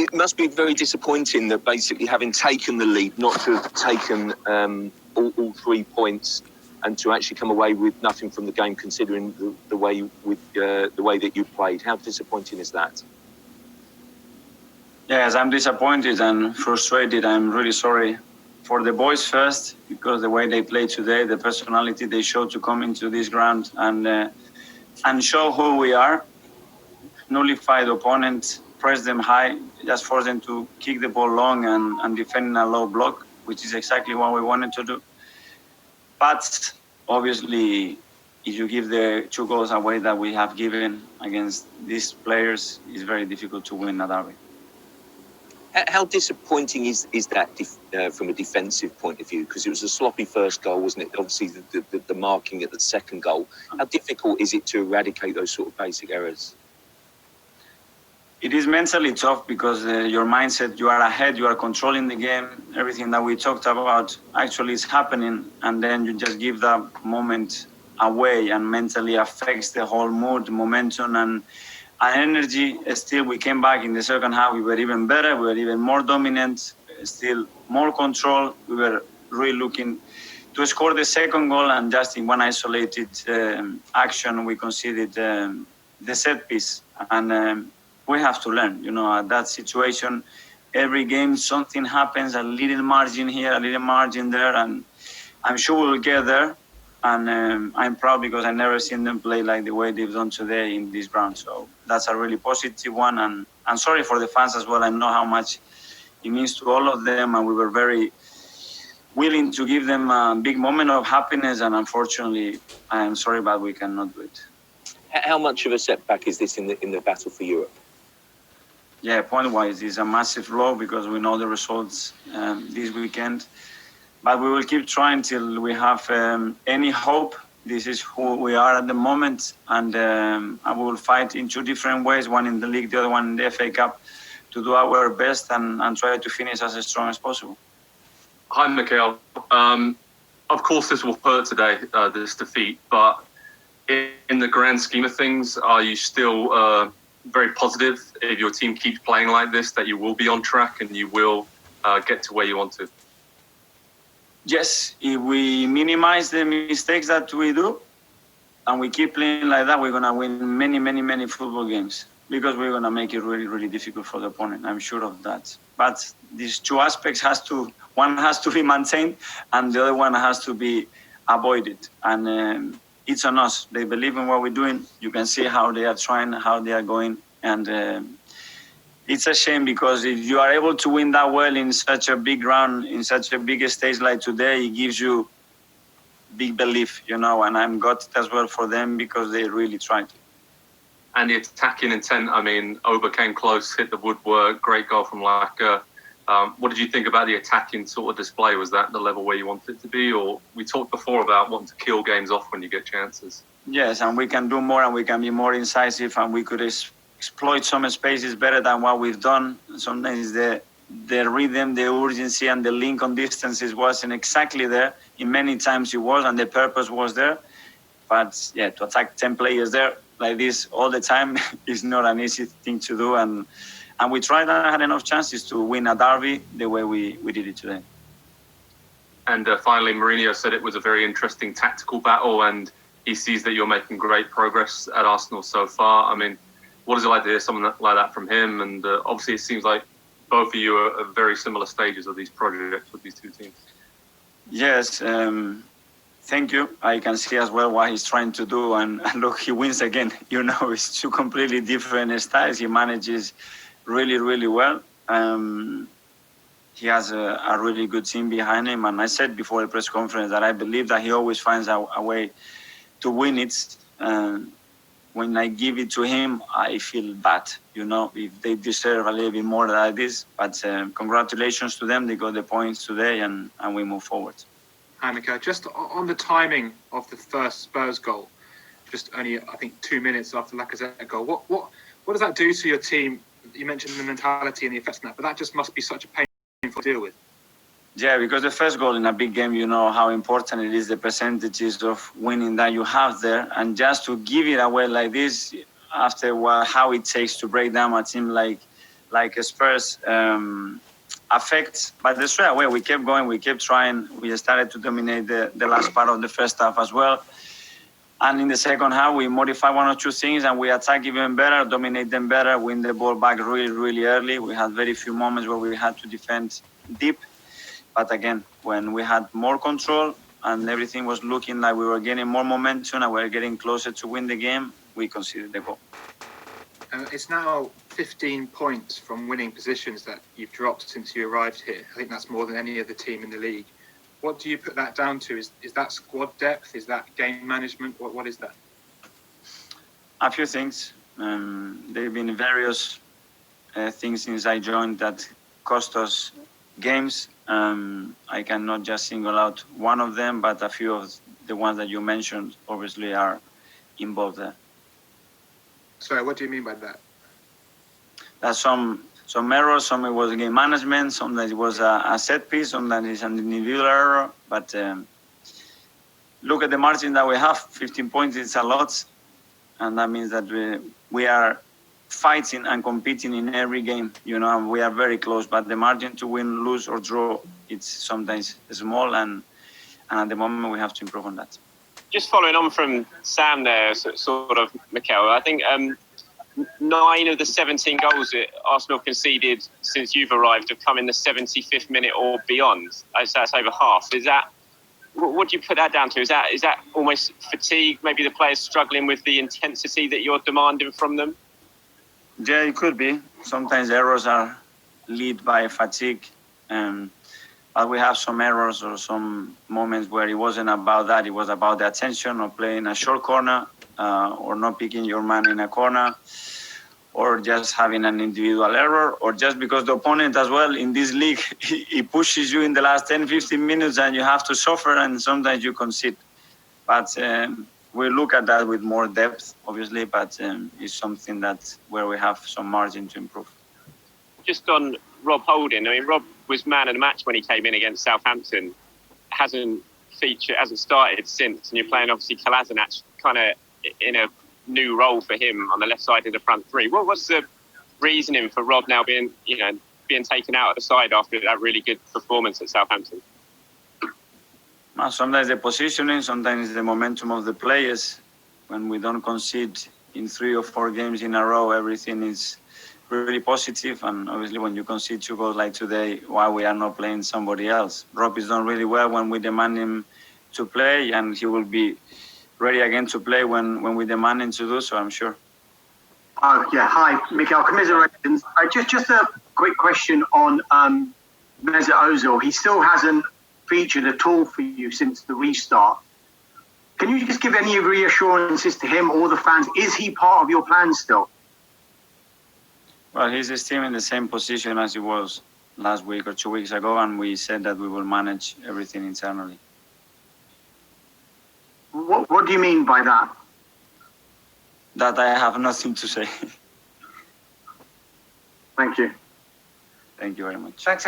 it must be very disappointing that basically having taken the lead, not to have taken all 3 points, and to actually come away with nothing from the game, considering the way that you played. How disappointing is that? Yes, I'm disappointed and frustrated. I'm really sorry for the boys first, because the way they played today, the personality they showed to come into this ground and show who we are, nullify the opponent, press them high, just force them to kick the ball long and defend in a low block, which is exactly what we wanted to do. But obviously, if you give the 2 goals away that we have given against these players, it's very difficult to win a derby. How disappointing is that from a defensive point of view? Because it was a sloppy first goal, wasn't it? Obviously, the marking at the second goal. How difficult is it to eradicate those sort of basic errors? It is mentally tough because your mindset, you are ahead, you are controlling the game, everything that we talked about actually is happening, and then you just give that moment away and mentally affects the whole mood, momentum, and energy. Still, we came back in the second half, we were even better, we were even more dominant, still more control. We were really looking to score the second goal, and just in one isolated action, we conceded the set piece. And we have to learn, at that situation, every game something happens, a little margin here, a little margin there, and I'm sure we'll get there. And I'm proud because I've never seen them play like the way they've done today in this ground. So that's a really positive one. And I'm sorry for the fans as well. I know how much it means to all of them, and we were very willing to give them a big moment of happiness. And unfortunately, I'm sorry, but we cannot do it. How much of a setback is this in the battle for Europe? Yeah, point-wise, it's a massive blow because we know the results this weekend. But we will keep trying till we have any hope. This is who we are at the moment. And we will fight in 2 different ways, one in the league, the other one in the FA Cup, to do our best and try to finish as strong as possible. Hi, Michael. Of course, this will hurt today, this defeat. But in the grand scheme of things, are you still very positive if your team keeps playing like this, that you will be on track and you will get to where you want to? Yes, if we minimize the mistakes that we do and we keep playing like that, we're going to win many, many, many football games, because we're going to make it really, really difficult for the opponent. I'm sure of that. But these 2 aspects one has to be maintained and the other one has to be avoided. And it's on us. They believe in what we're doing. You can see how they are trying, how they are going. And it's a shame, because if you are able to win that well in such a big round, in such a big stage like today, it gives you big belief, and I'm gutted as well for them because they really tried. And the attacking intent, Oba came close, hit the woodwork, great goal from Laka. What did you think about the attacking sort of display? Was that the level where you wanted it to be? Or we talked before about wanting to kill games off when you get chances. Yes, and we can do more and we can be more incisive, and we could exploit some spaces better than what we've done. Sometimes the rhythm, the urgency, and the link on distances wasn't exactly there. In many times it was, and the purpose was there. But yeah, to attack 10 players there like this all the time is not an easy thing to do. And we tried and had enough chances to win a derby the way we did it today. And finally, Mourinho said it was a very interesting tactical battle, and he sees that you're making great progress at Arsenal so far. What is it like to hear something like that from him? And obviously, it seems like both of you are at very similar stages of these projects with these 2 teams. Yes, thank you. I can see as well what he's trying to do. And look, he wins again. It's 2 completely different styles. He manages really, really well. He has a really good team behind him. And I said before the press conference that I believe that he always finds a way to win it. When I give it to him, I feel bad, if they deserve a little bit more like this. But congratulations to them. They got the points today, and we move forward. Hi, Mika. Just on the timing of the first Spurs goal, just only, I think, 2 minutes after Lacazette goal, what does that do to your team? You mentioned the mentality and the effects of that, but that just must be such a painful to deal with. Yeah, because the first goal in a big game, how important it is, the percentages of winning that you have there. And just to give it away like this, after how it takes to break down a team like like Spurs affects. But straight away, we kept going, we kept trying. We started to dominate the last part of the first half as well. And in the second half, we modify one or two things and we attack even better, dominate them better, win the ball back really, really early. We had very few moments where we had to defend deep. But again, when we had more control and everything was looking like we were getting more momentum and we were getting closer to win the game, we conceded the goal. It's now 15 points from winning positions that you've dropped since you arrived here. I think that's more than any other team in the league. What do you put that down to? Is that squad depth? Is that game management? What is that? A few things. There have been various things since I joined that cost us games. I cannot just single out one of them, but a few of the ones that you mentioned obviously are involved there. Sorry, what do you mean by that? That's some errors, some it was game management, some that it was a set piece, some that is an individual error. But look at the margin that we have. 15 points is a lot. And that means that we are fighting and competing in every game. You know, we are very close. But the margin to win, lose or draw, it's sometimes small. And at the moment, we have to improve on that. Just following on from Sam there, sort of, Mikel, I think 9 of the 17 goals that Arsenal conceded since you've arrived have come in the 75th minute or beyond. That's over half. Is that, what do you put that down to? Is that almost fatigue? Maybe the players struggling with the intensity that you're demanding from them? Yeah, it could be. Sometimes errors are led by fatigue. But we have some errors or some moments where it wasn't about that. It was about the attention or playing a short corner or not picking your man in a corner or just having an individual error or just because the opponent as well in this league, he pushes you in the last 10, 15 minutes and you have to suffer and sometimes you concede. But we look at that with more depth, obviously, but it's something that where we have some margin to improve. Just on Rob Holding, I mean, Rob was man of the match when he came in against Southampton. Hasn't started since, and you're playing obviously Kolasinac kind of in a new role for him on the left side of the front three. What's the reasoning for Rob now being taken out of the side after that really good performance at Southampton? Sometimes the positioning, sometimes the momentum of the players. When we don't concede in 3 or 4 games in a row, everything is really positive, and obviously when you concede 2 goals like today, why we are not playing somebody else? Rob is done really well when we demand him to play, and he will be ready again to play when we demand him to do so, I'm sure. Yeah, hi, Mikel. Commiserations. Just a quick question on Mesut Ozil. He still hasn't featured at all for you since the restart. Can you just give any reassurances to him or the fans? Is he part of your plan still? Well, he's still in the same position as he was last week or 2 weeks ago, and we said that we will manage everything internally. What do you mean by that? That I have nothing to say. Thank you. Thank you very much. Thanks.